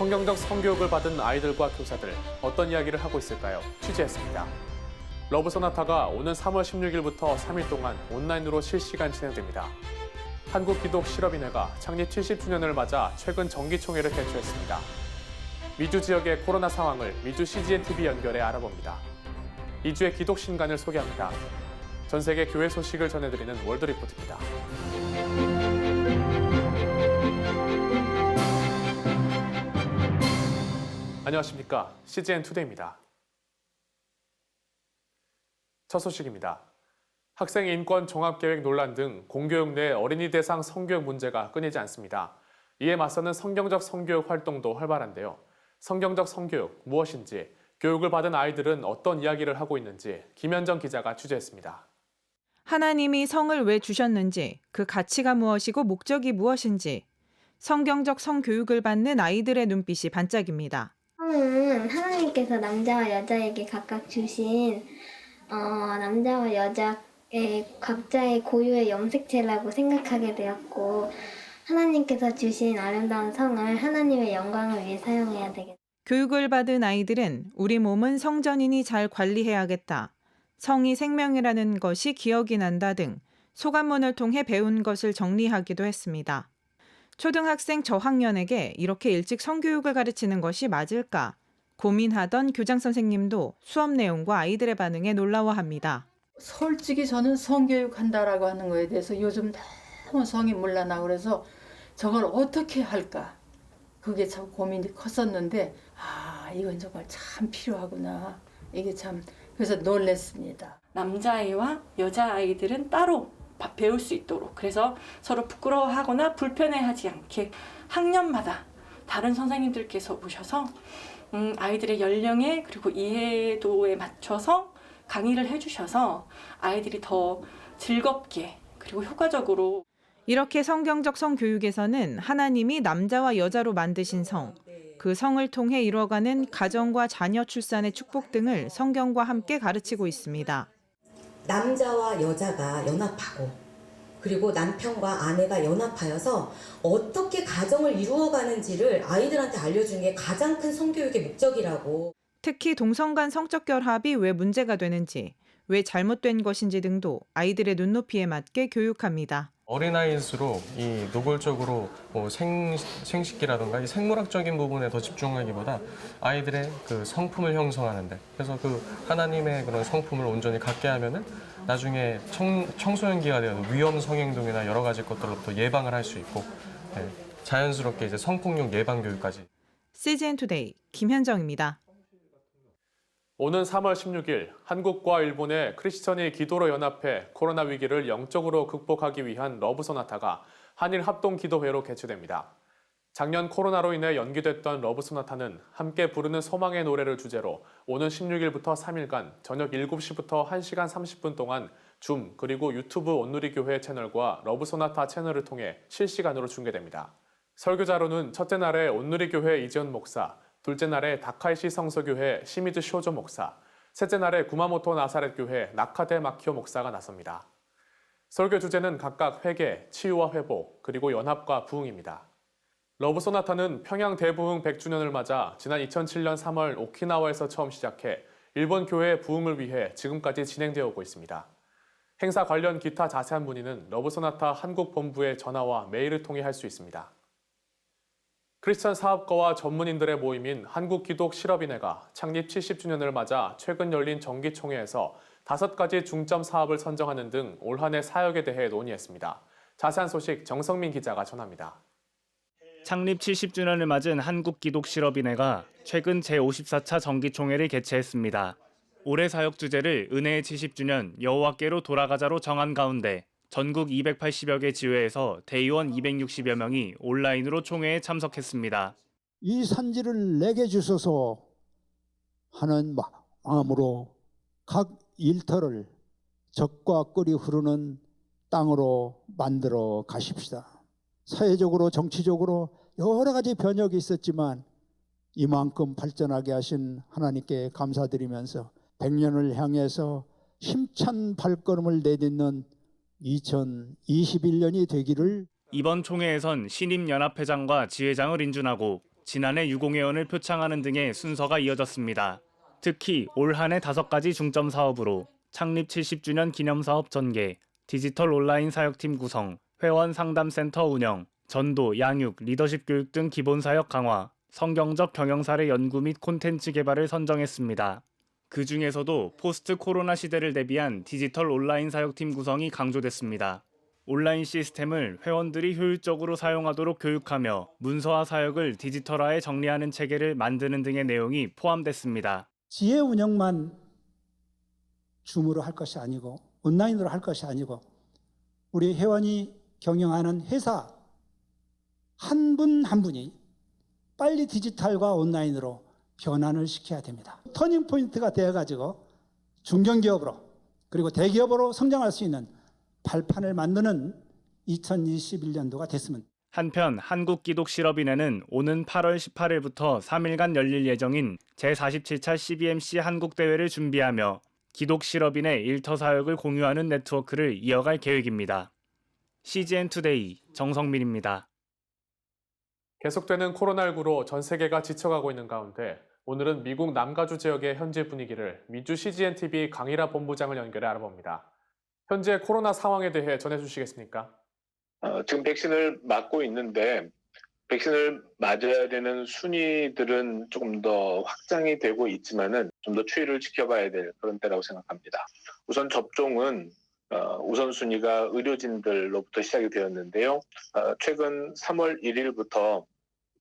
성경적 성교육을 받은 아이들과 교사들 어떤 이야기를 하고 있을까요? 취재했습니다. 러브소나타가 오는 3월 16일부터 3일 동안 온라인으로 실시간 진행됩니다. 한국기독실업인회가 창립 70주년을 맞아 최근 정기총회를 개최했습니다. 미주 지역의 코로나 상황을 미주 CGN-TV 연결해 알아봅니다. 2주의 기독 신간을 소개합니다. 전 세계 교회 소식을 전해드리는 월드리포트입니다. 안녕하십니까. CGN-투데이입니다. 첫 소식입니다. 학생 인권 종합계획 논란 등 공교육 내 어린이 대상 성교육 문제가 끊이지 않습니다. 이에 맞서는 성경적 성교육 활동도 활발한데요. 성경적 성교육 무엇인지, 교육을 받은 아이들은 어떤 이야기를 하고 있는지 김현정 기자가 취재했습니다. 하나님이 성을 왜 주셨는지, 그 가치가 무엇이고 목적이 무엇인지, 성경적 성교육을 받는 아이들의 눈빛이 반짝입니다. 성은 하나님께서 남자와 여자에게 각각 주신 남자와 여자의 각자의 고유의 염색체라고 생각하게 되었고, 하나님께서 주신 아름다운 성을 하나님의 영광을 위해 사용해야 되겠다. 교육을 받은 아이들은 우리 몸은 성전이니 잘 관리해야겠다, 성이 생명이라는 것이 기억이 난다 등 소감문을 통해 배운 것을 정리하기도 했습니다. 초등학생 저학년에게 이렇게 일찍 성교육을 가르치는 것이 맞을까 고민하던 교장 선생님도 수업 내용과 아이들의 반응에 놀라워합니다. 솔직히 저는 성교육한다라고 하는 거에 대해서 요즘 너무 성이 물러나고 그래서 저걸 어떻게 할까? 그게 참 고민이 컸었는데 이건 정말 참 필요하구나. 이게 참 그래서 놀랬습니다. 남자아이와 여자아이들은 따로 배울 수 있도록, 그래서 서로 부끄러워하거나 불편해하지 않게 학년마다 다른 선생님들께서 오셔서 아이들의 연령에 그리고 이해도에 맞춰서 강의를 해주셔서 아이들이 더 즐겁게 그리고 효과적으로. 이렇게 성경적 성교육에서는 하나님이 남자와 여자로 만드신 성, 그 성을 통해 이루어가는 가정과 자녀 출산의 축복 등을 성경과 함께 가르치고 있습니다. 남자와 여자가 연합하고 그리고 남편과 아내가 연합하여서 어떻게 가정을 이루어가는지를 아이들한테 알려주는 게 가장 큰 성교육의 목적이라고. 특히 동성 간 성적 결합이 왜 문제가 되는지, 왜 잘못된 것인지 등도 아이들의 눈높이에 맞게 교육합니다. 어린아이일수록 이 노골적으로 생식기라든가 이 생물학적인 부분에 더 집중하기보다 아이들의 그 성품을 형성하는데, 그래서 그 하나님의 그런 성품을 온전히 갖게 하면은 나중에 청소년기가 되어도 위험 성행동이나 여러 가지 것들로부터 예방을 할 수 있고, 자연스럽게 이제 성폭력 예방 교육까지. CGN-투데이 김현정입니다. 오는 3월 16일 한국과 일본의 크리스천이 기도로 연합해 코로나 위기를 영적으로 극복하기 위한 러브소나타가 한일 합동기도회로 개최됩니다. 작년 코로나로 인해 연기됐던 러브소나타는 함께 부르는 소망의 노래를 주제로 오는 16일부터 3일간 저녁 7시부터 1시간 30분 동안 줌 그리고 유튜브 온누리교회 채널과 러브소나타 채널을 통해 실시간으로 중계됩니다. 설교자로는 첫째 날에 온누리교회 이지연 목사, 둘째 날에 다카이시 성서교회 시미즈 쇼조 목사, 셋째 날에 구마모토 나사렛교회 나카데 마키오 목사가 나섭니다. 설교 주제는 각각 회개, 치유와 회복, 그리고 연합과 부흥입니다. 러브소나타는 평양 대부흥 100주년을 맞아 지난 2007년 3월 오키나와에서 처음 시작해 일본 교회의 부흥을 위해 지금까지 진행되어 오고 있습니다. 행사 관련 기타 자세한 문의는 러브소나타 한국 본부의 전화와 메일을 통해 할 수 있습니다. 크리스천 사업가와 전문인들의 모임인 한국기독실업인회가 창립 70주년을 맞아 최근 열린 정기총회에서 5가지 중점 사업을 선정하는 등 올 한 해 사역에 대해 논의했습니다. 자세한 소식 정성민 기자가 전합니다. 창립 70주년을 맞은 한국기독실업인회가 최근 제54차 정기총회를 개최했습니다. 올해 사역 주제를 은혜의 70주년 여호와께로 돌아가자로 정한 가운데 전국 280여 개 지회에서 대의원 260여 명이 온라인으로 총회에 참석했습니다. 이 산지를 내게 주소서 하는 마음으로 각 일터를 적과 꿀이 흐르는 땅으로 만들어 가십시다. 사회적으로 정치적으로 여러 가지 변혁이 있었지만 이만큼 발전하게 하신 하나님께 감사드리면서 100년을 향해서 힘찬 발걸음을 내딛는 2021년이 되기를. 이번 총회에선 신임연합회장과 지회장을 인준하고 지난해 유공회원을 표창하는 등의 순서가 이어졌습니다. 특히 올 한 해 5가지 중점 사업으로 창립 70주년 기념사업 전개, 디지털 온라인 사역팀 구성, 회원 상담센터 운영, 전도, 양육, 리더십 교육 등 기본 사역 강화, 성경적 경영 사례 연구 및 콘텐츠 개발을 선정했습니다. 그 중에서도 포스트 코로나 시대를 대비한 디지털 온라인 사역팀 구성이 강조됐습니다. 온라인 시스템을 회원들이 효율적으로 사용하도록 교육하며 문서화 사역을 디지털화에 정리하는 체계를 만드는 등의 내용이 포함됐습니다. 지혜 운영만 줌으로 할 것이 아니고 온라인으로 할 것이 아니고 우리 회원이 경영하는 회사 한 분 한 분이 빨리 디지털과 온라인으로 변환을 시켜야 됩니다. 터닝 포인트가 되어가지고 중견기업으로 그리고 대기업으로 성장할 수 있는 발판을 만드는 2021년도가 됐으면. 한편 한국기독실업인회는 오는 8월 18일부터 3일간 열릴 예정인 제47차 CBMC 한국대회를 준비하며 기독실업인의 일터 사역을 공유하는 네트워크를 이어갈 계획입니다. CGN투데이 정성민입니다. 계속되는 코로나19로 전 세계가 지쳐가고 있는 가운데 오늘은 미국 남가주 지역의 현재 분위기를 미주 CGN-TV 강일하 본부장을 연결해 알아봅니다. 현재 코로나 상황에 대해 전해주시겠습니까? 지금 백신을 맞고 있는데 백신을 맞아야 되는 순위들은 조금 더 확장이 되고 있지만은 좀 더 추이를 지켜봐야 될 그런 때라고 생각합니다. 우선 접종은 우선순위가 의료진들로부터 시작이 되었는데요. 최근 3월 1일부터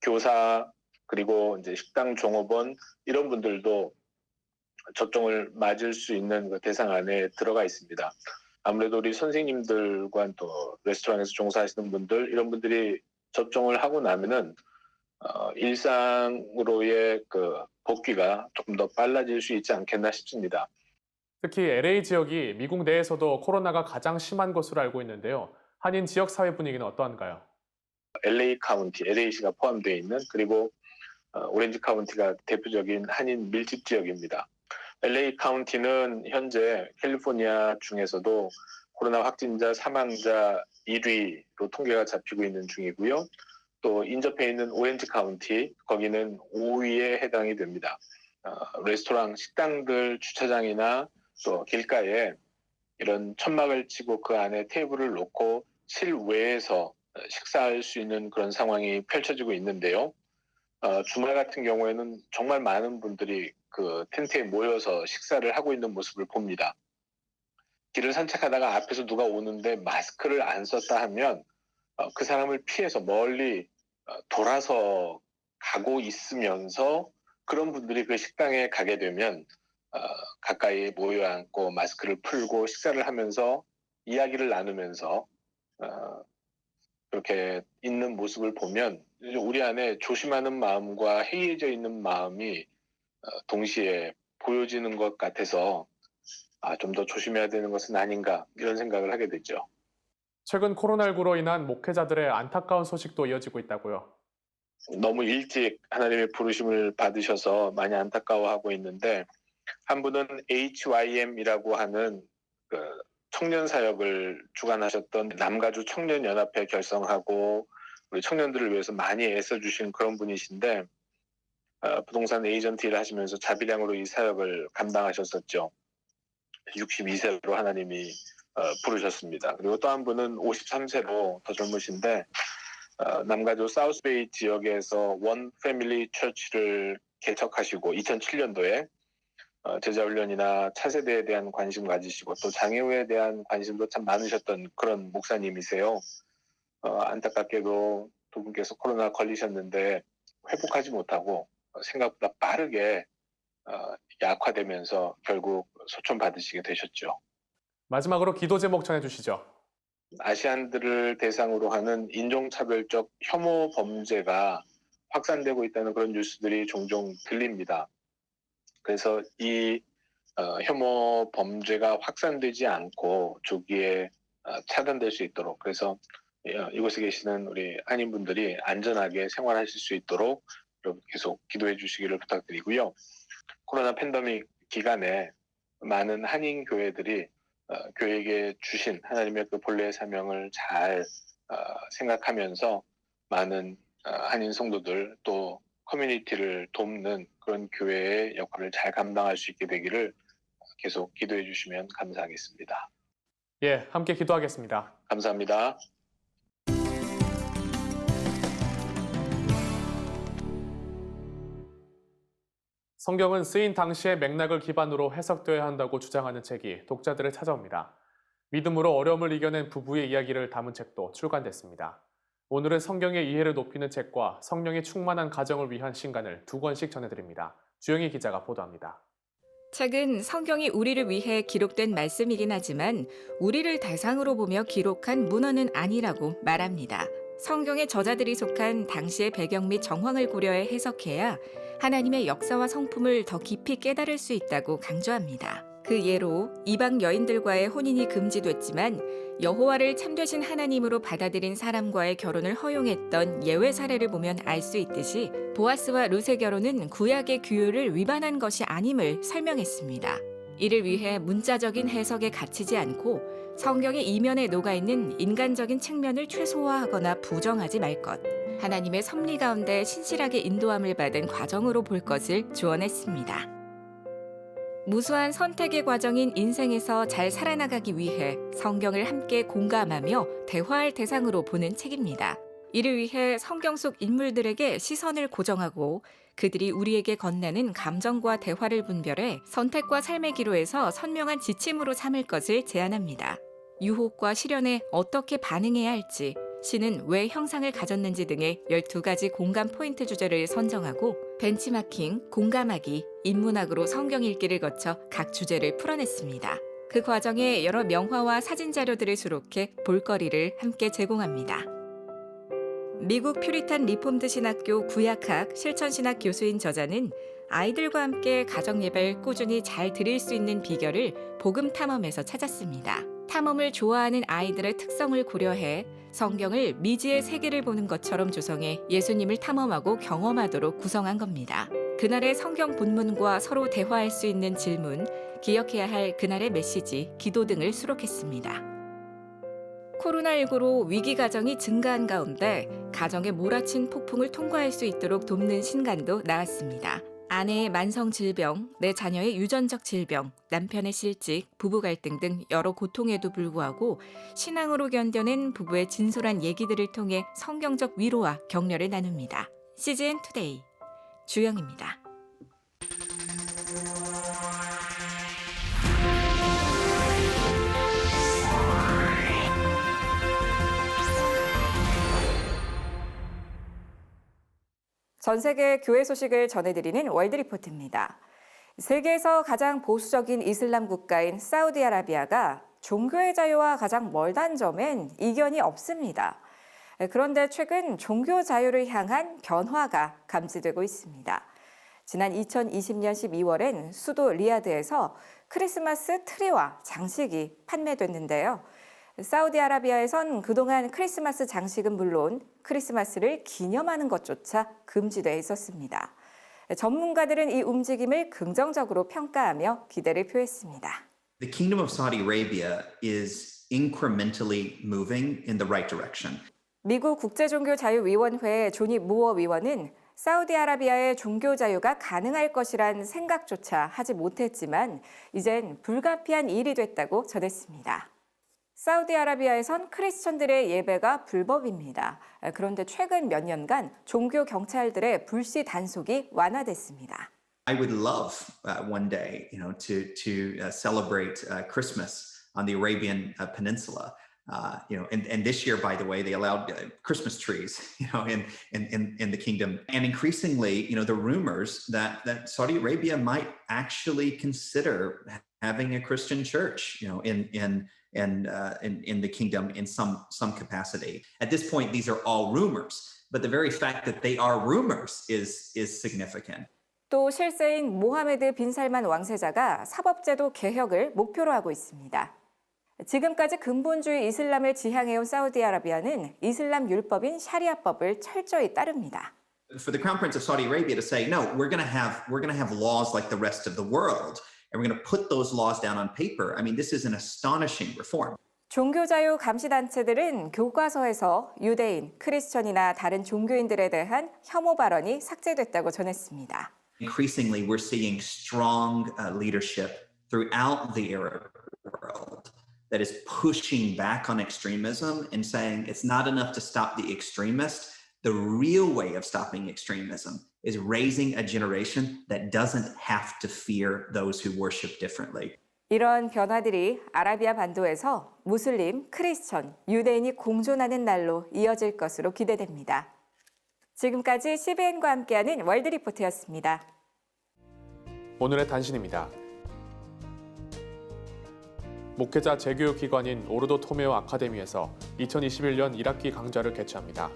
교사 그리고 이제 식당 종업원 이런 분들도 접종을 맞을 수 있는 그 대상 안에 들어가 있습니다. 아무래도 우리 선생님들과 또 레스토랑에서 종사하시는 분들 이런 분들이 접종을 하고 나면은 일상으로의 그 복귀가 조금 더 빨라질 수 있지 않겠나 싶습니다. 특히 LA 지역이 미국 내에서도 코로나가 가장 심한 것으로 알고 있는데요. 한인 지역 사회 분위기는 어떠한가요? LA 카운티, LA시가 포함되어 있는 그리고 오렌지 카운티가 대표적인 한인 밀집 지역입니다. LA 카운티는 현재 캘리포니아 중에서도 코로나 확진자, 사망자 1위로 통계가 잡히고 있는 중이고요. 또 인접해 있는 오렌지 카운티, 거기는 5위에 해당이 됩니다. 레스토랑, 식당들, 주차장이나 또 길가에 이런 천막을 치고 그 안에 테이블을 놓고 실외에서 식사할 수 있는 그런 상황이 펼쳐지고 있는데요. 주말 같은 경우에는 정말 많은 분들이 그 텐트에 모여서 식사를 하고 있는 모습을 봅니다. 길을 산책하다가 앞에서 누가 오는데 마스크를 안 썼다 하면 그 사람을 피해서 멀리 돌아서 가고 있으면서 그런 분들이 그 식당에 가게 되면 가까이 모여 앉고 마스크를 풀고 식사를 하면서 이야기를 나누면서 그렇게 있는 모습을 보면 우리 안에 조심하는 마음과 해이해져 있는 마음이 동시에 보여지는 것 같아서 좀 더 조심해야 되는 것은 아닌가 이런 생각을 하게 되죠. 최근 코로나19로 인한 목회자들의 안타까운 소식도 이어지고 있다고요. 너무 일찍 하나님의 부르심을 받으셔서 많이 안타까워하고 있는데 한 분은 HYM이라고 하는 그 청년 사역을 주관하셨던 남가주 청년연합회 결성하고 우리 청년들을 위해서 많이 애써주신 그런 분이신데 부동산 에이전트 일을 하시면서 자비량으로 이 사역을 감당하셨었죠. 62세로 하나님이 부르셨습니다. 그리고 또 한 분은 53세로 더 젊으신데 남가주 사우스베이 지역에서 원 패밀리 처치를 개척하시고 2007년도에 제자훈련이나 차세대에 대한 관심 가지시고 또 장애우에 대한 관심도 참 많으셨던 그런 목사님이세요. 안타깝게도 두 분께서 코로나 걸리셨는데 회복하지 못하고 생각보다 빠르게 약화되면서 결국 소천받으시게 되셨죠. 마지막으로 기도 제목 전해주시죠. 아시안들을 대상으로 하는 인종차별적 혐오 범죄가 확산되고 있다는 그런 뉴스들이 종종 들립니다. 그래서 이 혐오 범죄가 확산되지 않고 조기에 차단될 수 있도록 그래서 이곳에 계시는 우리 한인분들이 안전하게 생활하실 수 있도록 계속 기도해 주시기를 부탁드리고요. 코로나 팬데믹 기간에 많은 한인 교회들이 교회에게 주신 하나님의 그 본래의 사명을 잘 생각하면서 많은 한인 성도들 또 커뮤니티를 돕는 그런 교회의 역할을 잘 감당할 수 있게 되기를 계속 기도해 주시면 감사하겠습니다. 예, 함께 기도하겠습니다. 감사합니다. 성경은 쓰인 당시의 맥락을 기반으로 해석되어야 한다고 주장하는 책이 독자들을 찾아옵니다. 믿음으로 어려움을 이겨낸 부부의 이야기를 담은 책도 출간됐습니다. 오늘은 성경의 이해를 높이는 책과 성령이 충만한 가정을 위한 신간을 2권씩 전해드립니다. 주영희 기자가 보도합니다. 책은 성경이 우리를 위해 기록된 말씀이긴 하지만 우리를 대상으로 보며 기록한 문헌은 아니라고 말합니다. 성경의 저자들이 속한 당시의 배경 및 정황을 고려해 해석해야 하나님의 역사와 성품을 더 깊이 깨달을 수 있다고 강조합니다. 그 예로 이방 여인들과의 혼인이 금지됐지만 여호와를 참되신 하나님으로 받아들인 사람과의 결혼을 허용했던 예외 사례를 보면 알 수 있듯이 보아스와 룻의 결혼은 구약의 규율을 위반한 것이 아님을 설명했습니다. 이를 위해 문자적인 해석에 갇히지 않고 성경의 이면에 녹아있는 인간적인 측면을 최소화하거나 부정하지 말 것, 하나님의 섭리 가운데 신실하게 인도함을 받은 과정으로 볼 것을 조언했습니다. 무수한 선택의 과정인 인생에서 잘 살아나가기 위해 성경을 함께 공감하며 대화할 대상으로 보는 책입니다. 이를 위해 성경 속 인물들에게 시선을 고정하고 그들이 우리에게 건네는 감정과 대화를 분별해 선택과 삶의 기로에서 선명한 지침으로 삼을 것을 제안합니다. 유혹과 시련에 어떻게 반응해야 할지, 신은 왜 형상을 가졌는지 등의 12가지 공감 포인트 주제를 선정하고 벤치마킹, 공감하기, 인문학으로 성경 읽기를 거쳐 각 주제를 풀어냈습니다. 그 과정에 여러 명화와 사진 자료들을 수록해 볼거리를 함께 제공합니다. 미국 퓨리탄 리폼드 신학교 구약학 실천신학 교수인 저자는 아이들과 함께 가정 예배를 꾸준히 잘 드릴 수 있는 비결을 복음 탐험에서 찾았습니다. 탐험을 좋아하는 아이들의 특성을 고려해 성경을 미지의 세계를 보는 것처럼 조성해 예수님을 탐험하고 경험하도록 구성한 겁니다. 그날의 성경 본문과 서로 대화할 수 있는 질문, 기억해야 할 그날의 메시지, 기도 등을 수록했습니다. 코로나19로 위기 가정이 증가한 가운데 가정에 몰아친 폭풍을 통과할 수 있도록 돕는 신간도 나왔습니다. 아내의 만성 질병, 내 자녀의 유전적 질병, 남편의 실직, 부부 갈등 등 여러 고통에도 불구하고 신앙으로 견뎌낸 부부의 진솔한 얘기들을 통해 성경적 위로와 격려를 나눕니다. CGN 투데이 주영입니다. 전 세계 교회 소식을 전해드리는 월드리포트입니다. 세계에서 가장 보수적인 이슬람 국가인 사우디아라비아가 종교의 자유와 가장 멀다는 점엔 이견이 없습니다. 그런데 최근 종교 자유를 향한 변화가 감지되고 있습니다. 지난 2020년 12월엔 수도 리야드에서 크리스마스 트리와 장식이 판매됐는데요. 사우디아라비아에선 그동안 크리스마스 장식은 물론 크리스마스를 기념하는 것조차 금지돼 있었습니다. 전문가들은 이 움직임을 긍정적으로 평가하며 기대를 표했습니다. The Kingdom of Saudi Arabia is incrementally moving in the right direction. 미국 국제종교자유위원회 조니 무어 위원은 사우디아라비아의 종교 자유가 가능할 것이란 생각조차 하지 못했지만 이젠 불가피한 일이 됐다고 전했습니다. 사우디아라비아에선 크리스천들의 예배가 불법입니다. 그런데 최근 몇 년간 종교 경찰들의 불시 단속이 완화됐습니다. I would love one day, to celebrate Christmas on the Arabian Peninsula. And this year, by the way, they allowed Christmas trees, in the kingdom. And increasingly, the rumors that Saudi Arabia might actually consider having a Christian church, in the kingdom in some capacity. At this point, these are all rumors, but the very fact that they are rumors is significant. 또 실세인 모하메드 빈 살만 왕세자가 사법제도 개혁을 목표로 하고 있습니다. 지금까지 근본주의 이슬람을 지향해온 사우디아라비아는 이슬람 율법인 샤리아법을 철저히 따릅니다. For the Crown Prince of Saudi Arabia to say, no, we're going to have laws like the rest of the world, and we're going to put those laws down on paper. I mean, this is an astonishing reform. 종교자유 감시단체들은 교과서에서 유대인, 크리스천이나 다른 종교인들에 대한 혐오 발언이 삭제됐다고 전했습니다. Increasingly, we're seeing strong leadership throughout the Arab world that is pushing back on extremism and saying it's not enough to stop the extremist. The real way of stopping extremism is raising a generation that doesn't have to fear those who worship differently. 이런 변화들이 아라비아 반도에서 무슬림, 크리스천, 유대인이 공존하는 날로 이어질 것으로 기대됩니다. 지금까지 CBN과 함께하는 월드리포트였습니다. 오늘의 단신입니다. 목회자 재교육 기관인 오르도 토메오 아카데미에서 2021년 1학기 강좌를 개최합니다.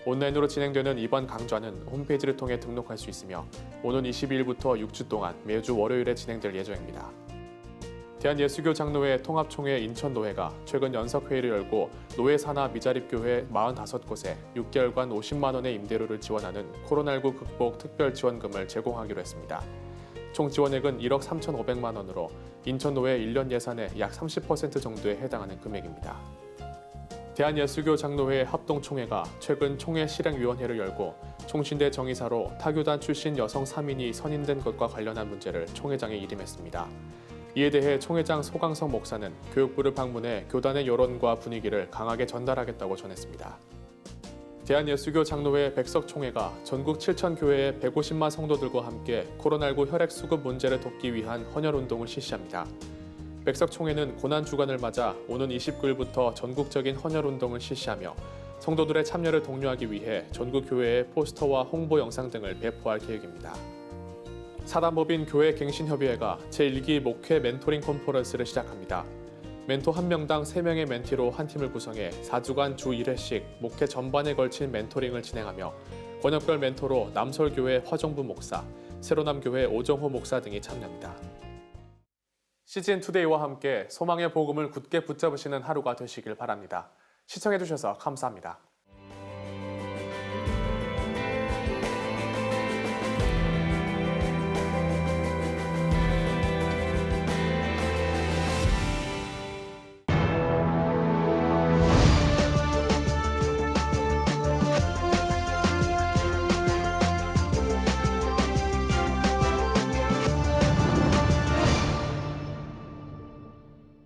온라인으로 진행되는 이번 강좌는 홈페이지를 통해 등록할 수 있으며 오는 22일부터 6주 동안 매주 월요일에 진행될 예정입니다. 대한예수교장로회 통합총회 인천노회가 최근 연석회의를 열고 노회 산하 미자립교회 45곳에 6개월간 50만 원의 임대료를 지원하는 코로나19 극복 특별지원금을 제공하기로 했습니다. 총 지원액은 1억 3,500만 원으로 인천노회 1년 예산의 약 30% 정도에 해당하는 금액입니다. 대한예수교장로회 합동총회가 최근 총회 실행위원회를 열고 총신대 정의사로 타교단 출신 여성 3인이 선임된 것과 관련한 문제를 총회장에 일임했습니다. 이에 대해 총회장 소강성 목사는 교육부를 방문해 교단의 여론과 분위기를 강하게 전달하겠다고 전했습니다. 대한예수교장로회 백석총회가 전국 7천 교회의 150만 성도들과 함께 코로나19 혈액 수급 문제를 돕기 위한 헌혈운동을 실시합니다. 백석총회는 고난주간을 맞아 오는 29일부터 전국적인 헌혈운동을 실시하며 성도들의 참여를 독려하기 위해 전국 교회에 포스터와 홍보 영상 등을 배포할 계획입니다. 사단법인 교회갱신협의회가 제1기 목회 멘토링 컨퍼런스를 시작합니다. 멘토 1명당 3명의 멘티로 한 팀을 구성해 4주간 주 1회씩 목회 전반에 걸친 멘토링을 진행하며 권역별 멘토로 남설교회 화정부 목사, 세로남교회 오정호 목사 등이 참여합니다. CGN투데이와 함께 소망의 복음을 굳게 붙잡으시는 하루가 되시길 바랍니다. 시청해주셔서 감사합니다.